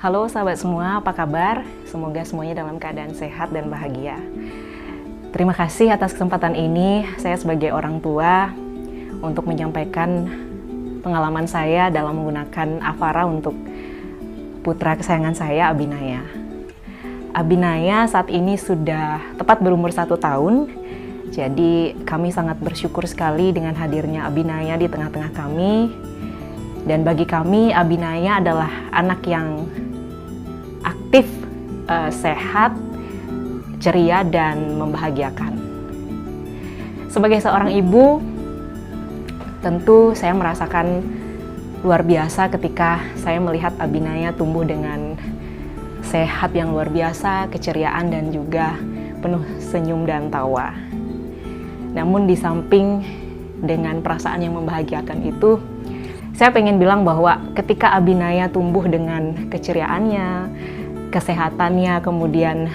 Halo sahabat semua, apa kabar? Semoga semuanya dalam keadaan sehat dan bahagia. Terima kasih atas kesempatan ini, saya sebagai orang tua, untuk menyampaikan pengalaman saya dalam menggunakan Avara untuk putra kesayangan saya, Abinaya. Abinaya saat ini sudah tepat berumur 1 tahun, jadi kami sangat bersyukur sekali dengan hadirnya Abinaya di tengah-tengah kami. Dan bagi kami, Abinaya adalah anak yang aktif, sehat, ceria, dan membahagiakan. Sebagai seorang ibu, tentu saya merasakan luar biasa ketika saya melihat Abinaya tumbuh dengan sehat yang luar biasa, keceriaan, dan juga penuh senyum dan tawa. Namun di samping dengan perasaan yang membahagiakan itu, saya pengen bilang bahwa ketika Abinaya tumbuh dengan keceriaannya, kesehatannya, kemudian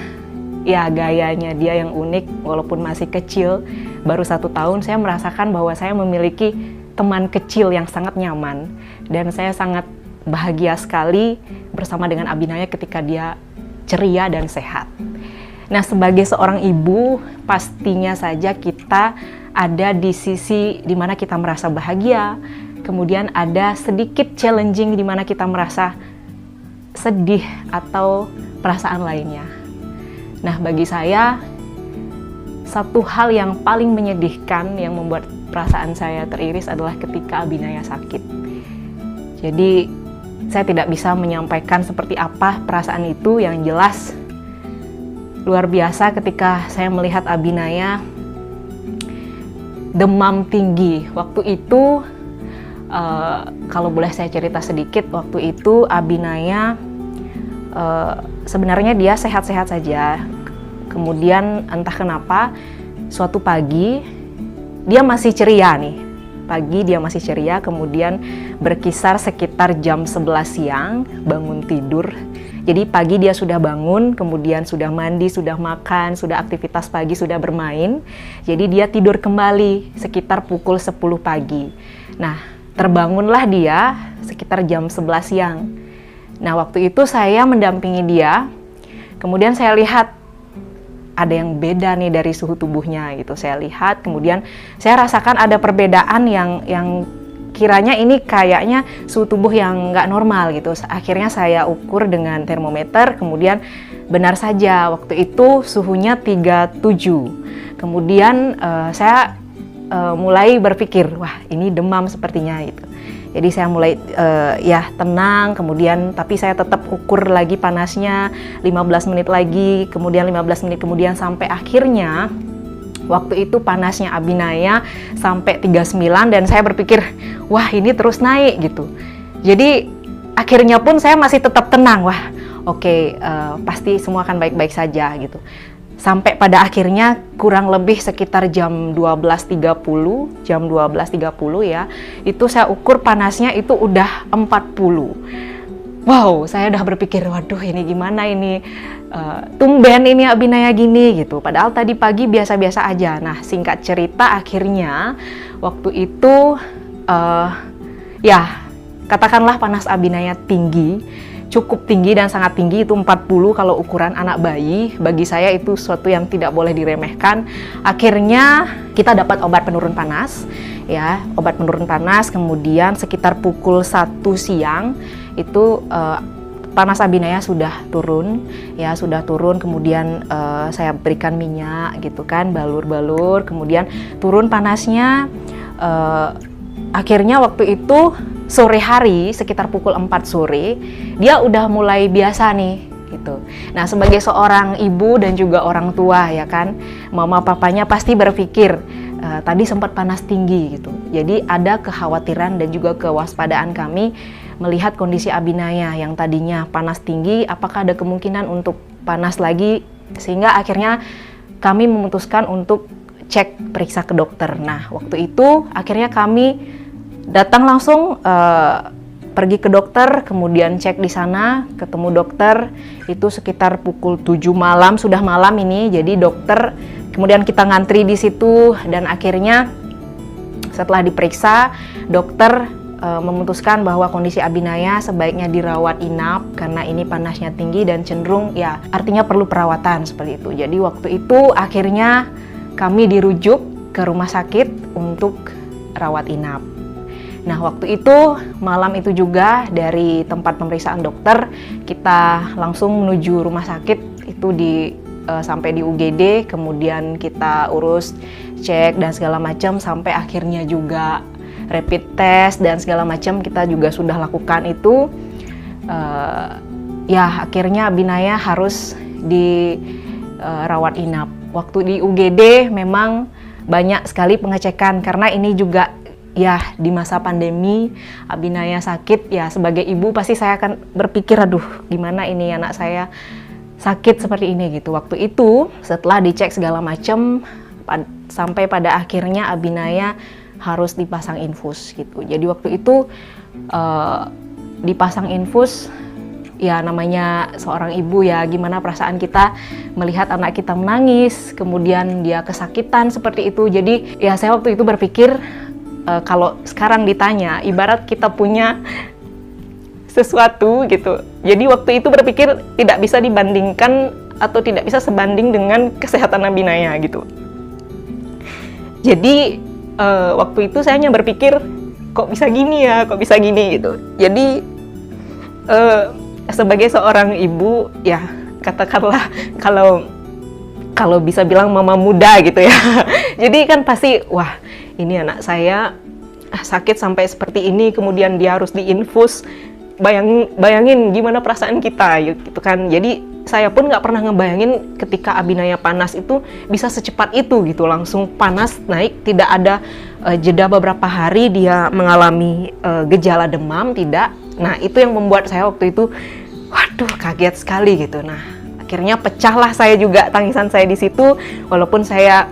ya gayanya dia yang unik walaupun masih kecil, baru 1 tahun, saya merasakan bahwa saya memiliki teman kecil yang sangat nyaman. Dan saya sangat bahagia sekali bersama dengan Abinaya ketika dia ceria dan sehat. Nah, sebagai seorang ibu, pastinya saja kita ada di sisi dimana kita merasa bahagia, kemudian ada sedikit challenging di mana kita merasa sedih atau perasaan lainnya. Nah, bagi saya, satu hal yang paling menyedihkan yang membuat perasaan saya teriris adalah ketika Abinaya sakit. Jadi, saya tidak bisa menyampaikan seperti apa perasaan itu. Yang jelas, luar biasa ketika saya melihat Abinaya demam tinggi. Waktu itu, kalau boleh saya cerita sedikit, waktu itu Abinaya sebenarnya dia sehat-sehat saja. Kemudian entah kenapa suatu pagi dia masih ceria nih. Pagi dia masih ceria, kemudian berkisar sekitar jam 11 siang bangun tidur. Jadi pagi dia sudah bangun, kemudian sudah mandi, sudah makan, sudah aktivitas pagi, sudah bermain. Jadi dia tidur kembali sekitar pukul 10 pagi. Nah, terbangunlah dia sekitar jam 11 siang. Nah, waktu itu saya mendampingi dia. Kemudian saya lihat ada yang beda nih dari suhu tubuhnya gitu. Saya lihat, kemudian saya rasakan ada perbedaan yang kiranya ini kayaknya suhu tubuh yang nggak normal gitu. Akhirnya saya ukur dengan termometer, kemudian benar saja waktu itu suhunya 37. Kemudian saya mulai berpikir, wah ini demam sepertinya gitu. Jadi saya mulai tenang, kemudian tapi saya tetap ukur lagi panasnya 15 menit lagi, kemudian 15 menit kemudian, sampai akhirnya waktu itu panasnya Abinaya sampai 39 dan saya berpikir, wah ini terus naik gitu. Jadi akhirnya pun saya masih tetap tenang, wah oke, pasti semua akan baik-baik saja gitu. Sampai pada akhirnya kurang lebih sekitar jam 12.30 ya, itu saya ukur panasnya itu udah 40. Wow, saya udah berpikir, waduh ini gimana ini, tumben ini Abinaya gini gitu. Padahal tadi pagi biasa-biasa aja. Nah, singkat cerita akhirnya waktu itu katakanlah panas Abinaya tinggi, cukup tinggi dan sangat tinggi, itu 40 kalau ukuran anak bayi. Bagi saya itu sesuatu yang tidak boleh diremehkan. Akhirnya kita dapat obat penurun panas, ya, obat penurun panas. Kemudian sekitar pukul 1 siang itu panas Abinaya sudah turun, ya sudah turun. Kemudian saya berikan minyak gitu kan, balur-balur. Kemudian turun panasnya. Akhirnya waktu itu sore hari, sekitar pukul 4 sore, dia udah mulai biasa nih, gitu. Nah, sebagai seorang ibu dan juga orang tua, ya kan, mama papanya pasti berpikir, tadi sempat panas tinggi, gitu. Jadi ada kekhawatiran dan juga kewaspadaan kami melihat kondisi Abinaya yang tadinya panas tinggi, apakah ada kemungkinan untuk panas lagi, sehingga akhirnya kami memutuskan untuk cek periksa ke dokter. Nah, waktu itu akhirnya kami datang langsung pergi ke dokter, kemudian cek di sana, ketemu dokter itu sekitar pukul 7 malam, sudah malam ini. Jadi dokter, kemudian kita ngantri di situ dan akhirnya setelah diperiksa dokter memutuskan bahwa kondisi Abinaya sebaiknya dirawat inap karena ini panasnya tinggi dan cenderung ya artinya perlu perawatan seperti itu. Jadi waktu itu akhirnya kami dirujuk ke rumah sakit untuk rawat inap. Nah, waktu itu malam itu juga dari tempat pemeriksaan dokter kita langsung menuju rumah sakit itu sampai di UGD, kemudian kita urus cek dan segala macam sampai akhirnya juga rapid test dan segala macam kita juga sudah lakukan itu. Ya akhirnya Abinaya harus dirawat inap. Waktu di UGD memang banyak sekali pengecekan karena ini juga ya di masa pandemi Abinaya sakit ya, sebagai ibu pasti saya akan berpikir aduh gimana ini anak saya sakit seperti ini gitu. Waktu itu setelah dicek segala macam sampai pada akhirnya Abinaya harus dipasang infus gitu. Jadi waktu itu dipasang infus ya, namanya seorang ibu ya, gimana perasaan kita melihat anak kita menangis kemudian dia kesakitan seperti itu. Jadi ya saya waktu itu berpikir kalau sekarang ditanya, ibarat kita punya sesuatu gitu. Jadi waktu itu berpikir tidak bisa dibandingkan atau tidak bisa sebanding dengan kesehatan Abinaya gitu. Jadi waktu itu saya hanya berpikir kok bisa gini ya, kok bisa gini gitu. Jadi sebagai seorang ibu ya katakanlah kalau bisa bilang mama muda gitu ya. Jadi kan pasti wah ini anak saya sakit sampai seperti ini, kemudian dia harus diinfus. Bayangin gimana perasaan kita gitu kan. Jadi saya pun nggak pernah ngebayangin ketika Abinaya panas itu bisa secepat itu gitu, langsung panas naik, tidak ada jeda beberapa hari dia mengalami gejala demam, tidak. Nah itu yang membuat saya waktu itu waduh kaget sekali gitu. Nah akhirnya pecahlah saya juga tangisan saya di situ, walaupun saya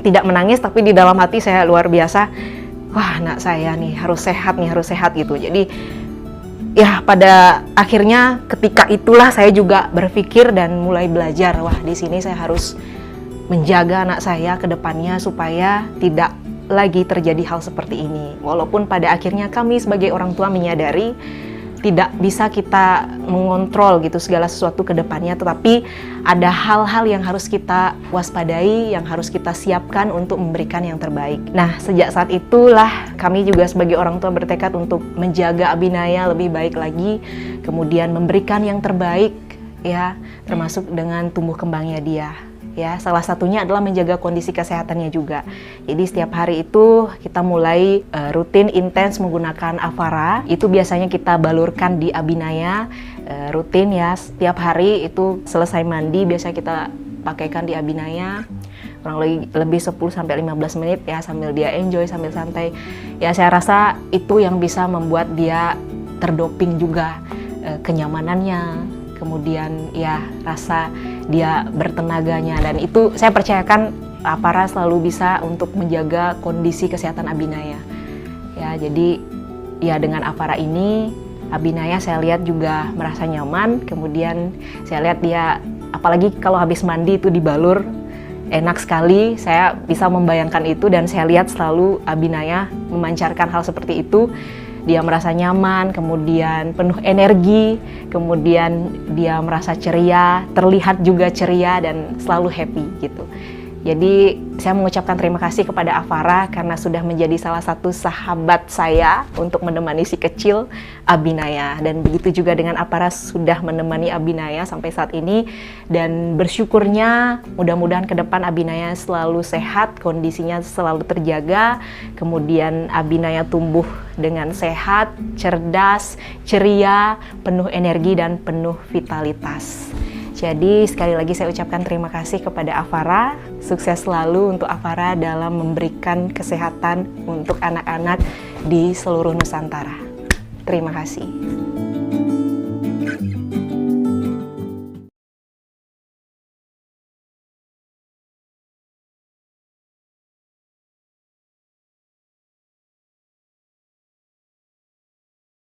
tidak menangis tapi di dalam hati saya luar biasa, wah anak saya nih harus sehat gitu. Jadi ya pada akhirnya ketika itulah saya juga berpikir dan mulai belajar, wah di sini saya harus menjaga anak saya ke depannya supaya tidak lagi terjadi hal seperti ini. Walaupun pada akhirnya kami sebagai orang tua menyadari tidak bisa kita mengontrol gitu segala sesuatu ke depannya, tetapi ada hal-hal yang harus kita waspadai, yang harus kita siapkan untuk memberikan yang terbaik. Nah, sejak saat itulah kami juga sebagai orang tua bertekad untuk menjaga Abinaya lebih baik lagi, kemudian memberikan yang terbaik ya, termasuk dengan tumbuh kembangnya dia. Ya, salah satunya adalah menjaga kondisi kesehatannya juga. Jadi setiap hari itu kita mulai rutin intens menggunakan Avara. Itu biasanya kita balurkan di Abinaya rutin ya. Setiap hari itu selesai mandi biasa kita pakaikan di Abinaya. Kurang lebih 10-15 menit ya, sambil dia enjoy, sambil santai. Ya saya rasa itu yang bisa membuat dia terdoping juga, kenyamanannya, kemudian ya rasa dia bertenaganya, dan itu saya percayakan Avara selalu bisa untuk menjaga kondisi kesehatan Abinaya. Ya jadi ya dengan Avara ini Abinaya saya lihat juga merasa nyaman, kemudian saya lihat dia apalagi kalau habis mandi itu dibalur enak sekali. Saya bisa membayangkan itu dan saya lihat selalu Abinaya memancarkan hal seperti itu. Dia merasa nyaman, kemudian penuh energi, kemudian dia merasa ceria, terlihat juga ceria dan selalu happy gitu. Jadi saya mengucapkan terima kasih kepada Avara karena sudah menjadi salah satu sahabat saya untuk menemani si kecil Abinaya, dan begitu juga dengan Avara sudah menemani Abinaya sampai saat ini, dan bersyukurnya mudah-mudahan ke depan Abinaya selalu sehat, kondisinya selalu terjaga, kemudian Abinaya tumbuh dengan sehat, cerdas, ceria, penuh energi dan penuh vitalitas. Jadi sekali lagi saya ucapkan terima kasih kepada Avara. Sukses selalu untuk Avara dalam memberikan kesehatan untuk anak-anak di seluruh Nusantara. Terima kasih.